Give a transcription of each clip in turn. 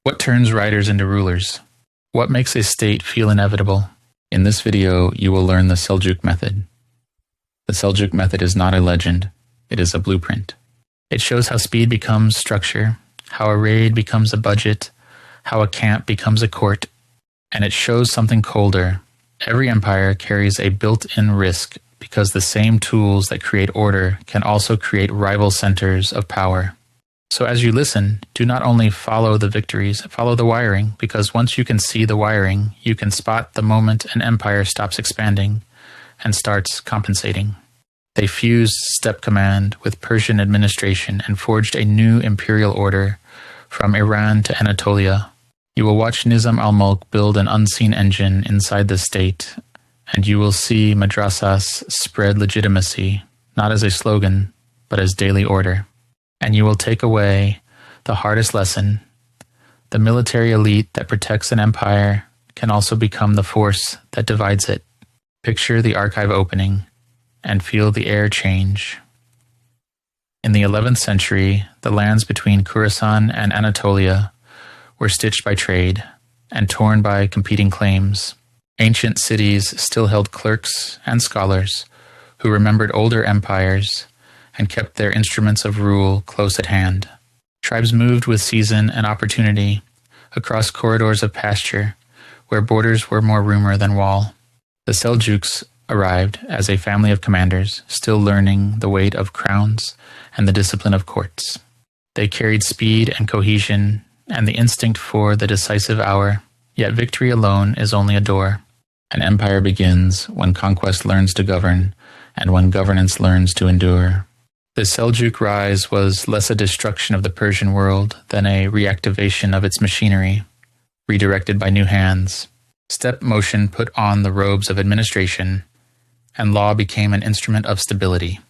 What turns writers into rulers? What makes a state feel inevitable? In this video, you will learn the Seljuk method. The Seljuk method is not a legend, it is a blueprint. It shows how speed becomes structure, how a raid becomes a budget, how a camp becomes a court, and it shows something colder. Every empire carries a built-in risk because the same tools that create order can also create rival centers of power. So as you listen, do not only follow the victories, follow the wiring, because once you can see the wiring, you can spot the moment an empire stops expanding and starts compensating. They fused steppe command with Persian administration and forged a new imperial order from Iran to Anatolia. You will watch Nizam al-Mulk build an unseen engine inside the state, and you will see madrasas spread legitimacy, not as a slogan, but as daily order. And you will take away the hardest lesson. The military elite that protects an empire can also become the force that divides it. Picture the archive opening and feel the air change. In the 11th century, the lands between Khorasan and Anatolia were stitched by trade and torn by competing claims. Ancient cities still held clerks and scholars who remembered older empires and kept their instruments of rule close at hand. Tribes moved with season and opportunity across corridors of pasture where borders were more rumor than wall. The Seljuks arrived as a family of commanders, still learning the weight of crowns and the discipline of courts. They carried speed and cohesion and the instinct for the decisive hour, yet victory alone is only a door. An empire begins when conquest learns to govern and when governance learns to endure. The Seljuk rise was less a destruction of the Persian world than a reactivation of its machinery, redirected by new hands. Steppe motion put on the robes of administration, and law became an instrument of stability.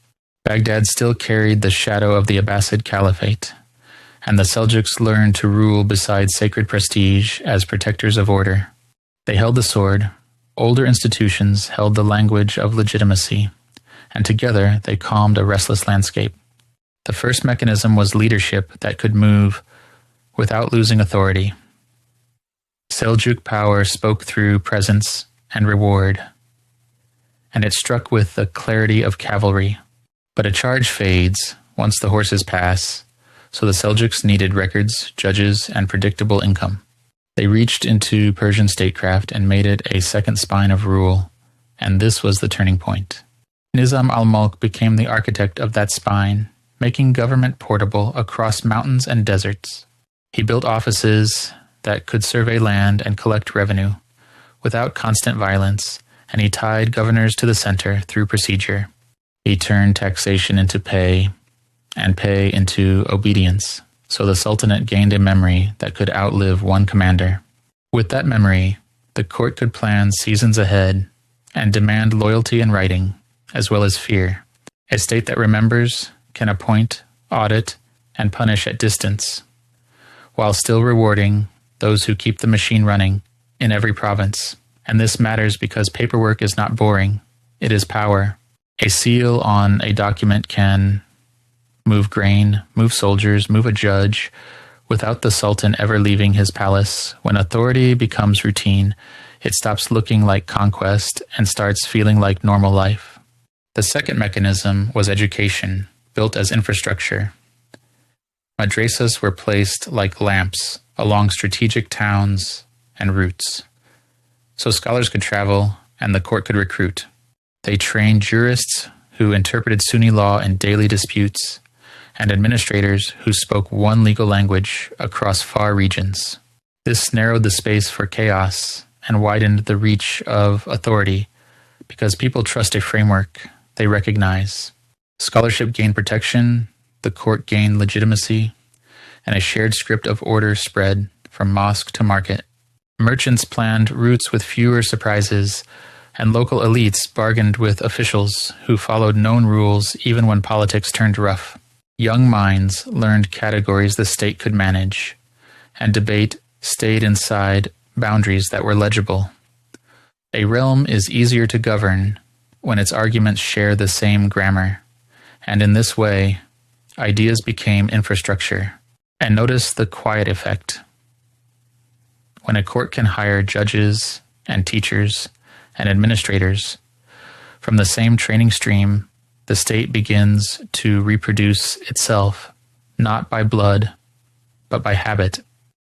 Baghdad still carried the shadow of the Abbasid Caliphate, and the Seljuks learned to rule beside sacred prestige as protectors of order. They held the sword, older institutions held the language of legitimacy, and together they calmed a restless landscape. The first mechanism was leadership that could move without losing authority. Seljuk power spoke through presence and reward, and it struck with the clarity of cavalry. But a charge fades once the horses pass, so the Seljuks needed records, judges, and predictable income. They reached into Persian statecraft and made it a second spine of rule, and this was the turning point. Nizam al-Mulk became the architect of that spine, making government portable across mountains and deserts. He built offices that could survey land and collect revenue without constant violence, and he tied governors to the center through procedure. He turned taxation into pay, and pay into obedience, so the Sultanate gained a memory that could outlive one commander. With that memory, the court could plan seasons ahead and demand loyalty in writing, as well as fear. A state that remembers can appoint, audit, and punish at distance, while still rewarding those who keep the machine running in every province. And this matters because paperwork is not boring, it is power. A seal on a document can move grain, move soldiers, move a judge, without the Sultan ever leaving his palace. When authority becomes routine, it stops looking like conquest and starts feeling like normal life. The second mechanism was education, built as infrastructure. Madrasas were placed like lamps along strategic towns and routes, so scholars could travel and the court could recruit. They trained jurists who interpreted Sunni law in daily disputes, and administrators who spoke one legal language across far regions. This narrowed the space for chaos and widened the reach of authority because people trust a framework they recognize. Scholarship gained protection, the court gained legitimacy, and a shared script of order spread from mosque to market. Merchants planned routes with fewer surprises, and local elites bargained with officials who followed known rules even when politics turned rough. Young minds learned categories the state could manage, and debate stayed inside boundaries that were legible. A realm is easier to govern when its arguments share the same grammar, and in this way, ideas became infrastructure. And notice the quiet effect. When a court can hire judges and teachers and administrators from the same training stream, the state begins to reproduce itself, not by blood, but by habit.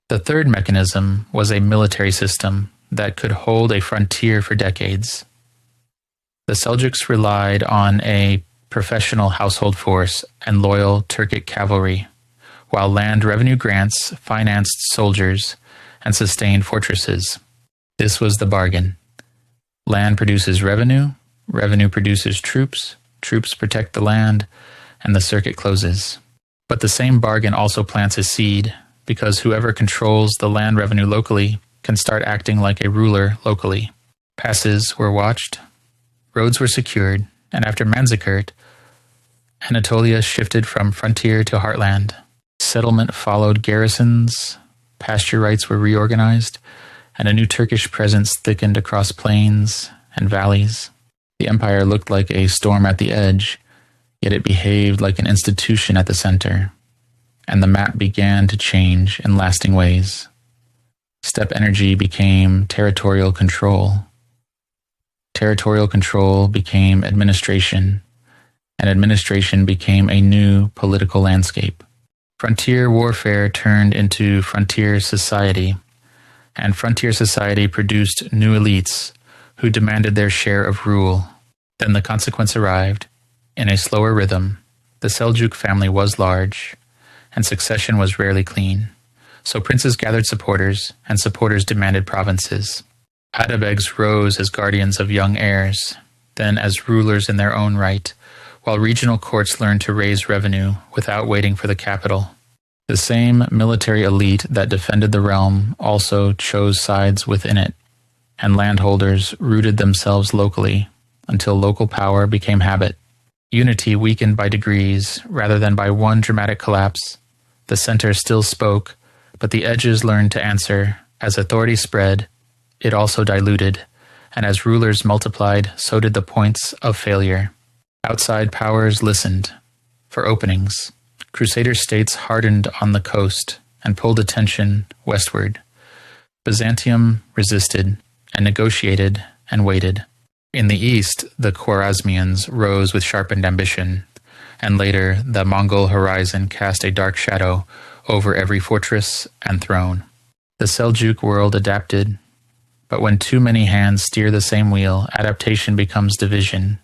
The third mechanism was a military system that could hold a frontier for decades. The Seljuks relied on a professional household force and loyal Turkic cavalry, while land revenue grants financed soldiers and sustained fortresses. This was the bargain. Land produces revenue, revenue produces troops, troops protect the land, and the circuit closes. But the same bargain also plants a seed, because whoever controls the land revenue locally can start acting like a ruler locally. Passes were watched, roads were secured, and after Manzikert, Anatolia shifted from frontier to heartland. Settlement followed garrisons, pasture rights were reorganized, and a new Turkish presence thickened across plains and valleys. The empire looked like a storm at the edge, yet it behaved like an institution at the center, and the map began to change in lasting ways. Steppe energy became territorial control. Territorial control became administration, and administration became a new political landscape. Frontier warfare turned into frontier society, and frontier society produced new elites who demanded their share of rule. Then the consequence arrived. In a slower rhythm, the Seljuk family was large, and succession was rarely clean. So princes gathered supporters, and supporters demanded provinces. Atabegs rose as guardians of young heirs, then as rulers in their own right, while regional courts learned to raise revenue without waiting for the capital. The same military elite that defended the realm also chose sides within it, and landholders rooted themselves locally until local power became habit. Unity weakened by degrees rather than by one dramatic collapse. The center still spoke, but the edges learned to answer. As authority spread, it also diluted, and as rulers multiplied, so did the points of failure. Outside powers listened for openings. Crusader states hardened on the coast and pulled attention westward. Byzantium resisted and negotiated and waited. In the east, the Khwarezmians rose with sharpened ambition, and later the Mongol horizon cast a dark shadow over every fortress and throne. The Seljuk world adapted, but when too many hands steer the same wheel, adaptation becomes division,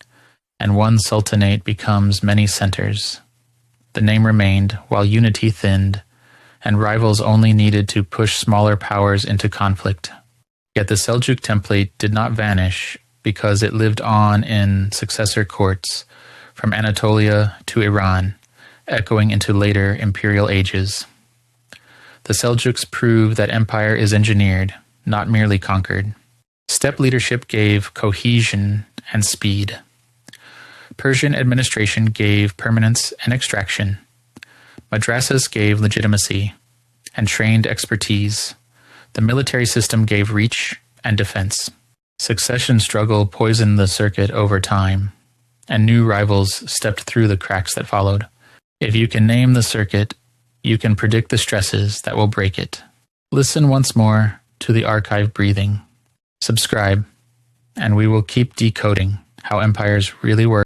and one sultanate becomes many centers. The name remained while unity thinned, and rivals only needed to push smaller powers into conflict. Yet the Seljuk template did not vanish because it lived on in successor courts, from Anatolia to Iran, echoing into later imperial ages. The Seljuks prove that empire is engineered, not merely conquered. Steppe leadership gave cohesion and speed. Persian administration gave permanence and extraction. Madrasas gave legitimacy and trained expertise. The military system gave reach and defense. Succession struggle poisoned the circuit over time, and new rivals stepped through the cracks that followed. If you can name the circuit, you can predict the stresses that will break it. Listen once more to the archive breathing. Subscribe, and we will keep decoding how empires really work.